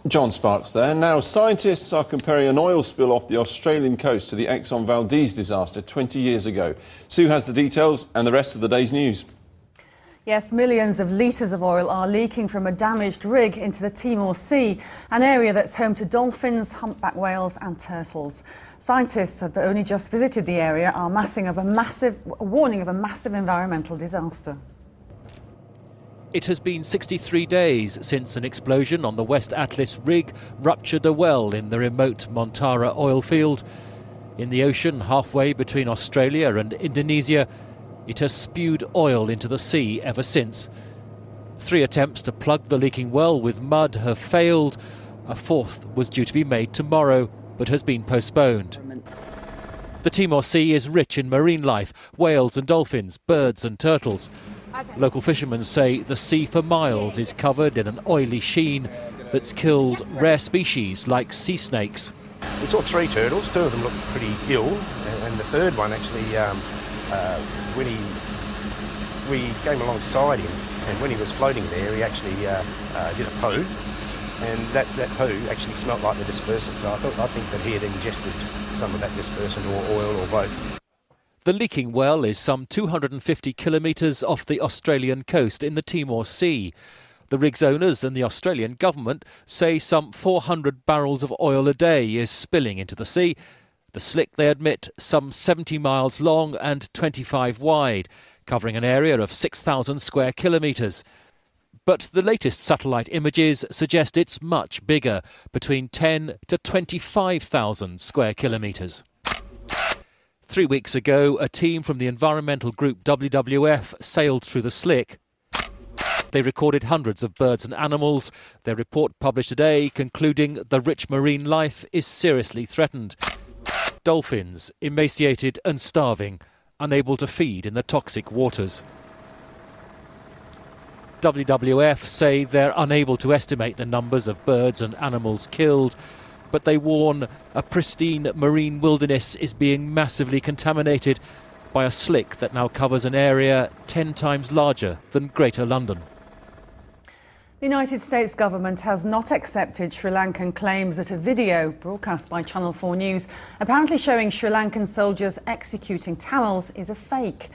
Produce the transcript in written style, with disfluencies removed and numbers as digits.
John Sparks there. Now, scientists are comparing an oil spill off the Australian coast to the Exxon Valdez disaster 20 years ago. Sue has the details and the rest of the day's news. Yes, millions of litres of oil are leaking from a damaged rig into the Timor Sea, an area that's home to dolphins, humpback whales and turtles. Scientists have only just visited the area are warning of a massive environmental disaster. It has been 63 days since an explosion on the West Atlas rig ruptured a well in the remote Montara oil field. In the ocean halfway between Australia and Indonesia, it has spewed oil into the sea ever since. 3 attempts to plug the leaking well with mud have failed. A 4th was due to be made tomorrow, but has been postponed. The Timor Sea is rich in marine life, whales and dolphins, birds and turtles. Local fishermen say the sea for miles is covered in an oily sheen that's killed rare species like sea snakes. We saw 3 turtles, 2 of them looked pretty ill, and the 3rd one actually, we came alongside him, and when he was floating there, he actually did a poo, and that poo actually smelt like the dispersant, so I think that he had ingested some of that dispersant or oil or both. The leaking well is some 250 kilometres off the Australian coast in the Timor Sea. The rig's owners and the Australian government say some 400 barrels of oil a day is spilling into the sea. The slick, they admit, some 70 miles long and 25 wide, covering an area of 6,000 square kilometres. But the latest satellite images suggest it's much bigger, between 10 to 25,000 square kilometres. 3 weeks ago, a team from the environmental group WWF sailed through the slick. They recorded hundreds of birds and animals. Their report published today concluding the rich marine life is seriously threatened. Dolphins, emaciated and starving, unable to feed in the toxic waters. WWF say they're unable to estimate the numbers of birds and animals killed, but they warn a pristine marine wilderness is being massively contaminated by a slick that now covers an area 10 times larger than Greater London. The United States government has not accepted Sri Lankan claims that a video broadcast by Channel 4 News apparently showing Sri Lankan soldiers executing Tamils is a fake.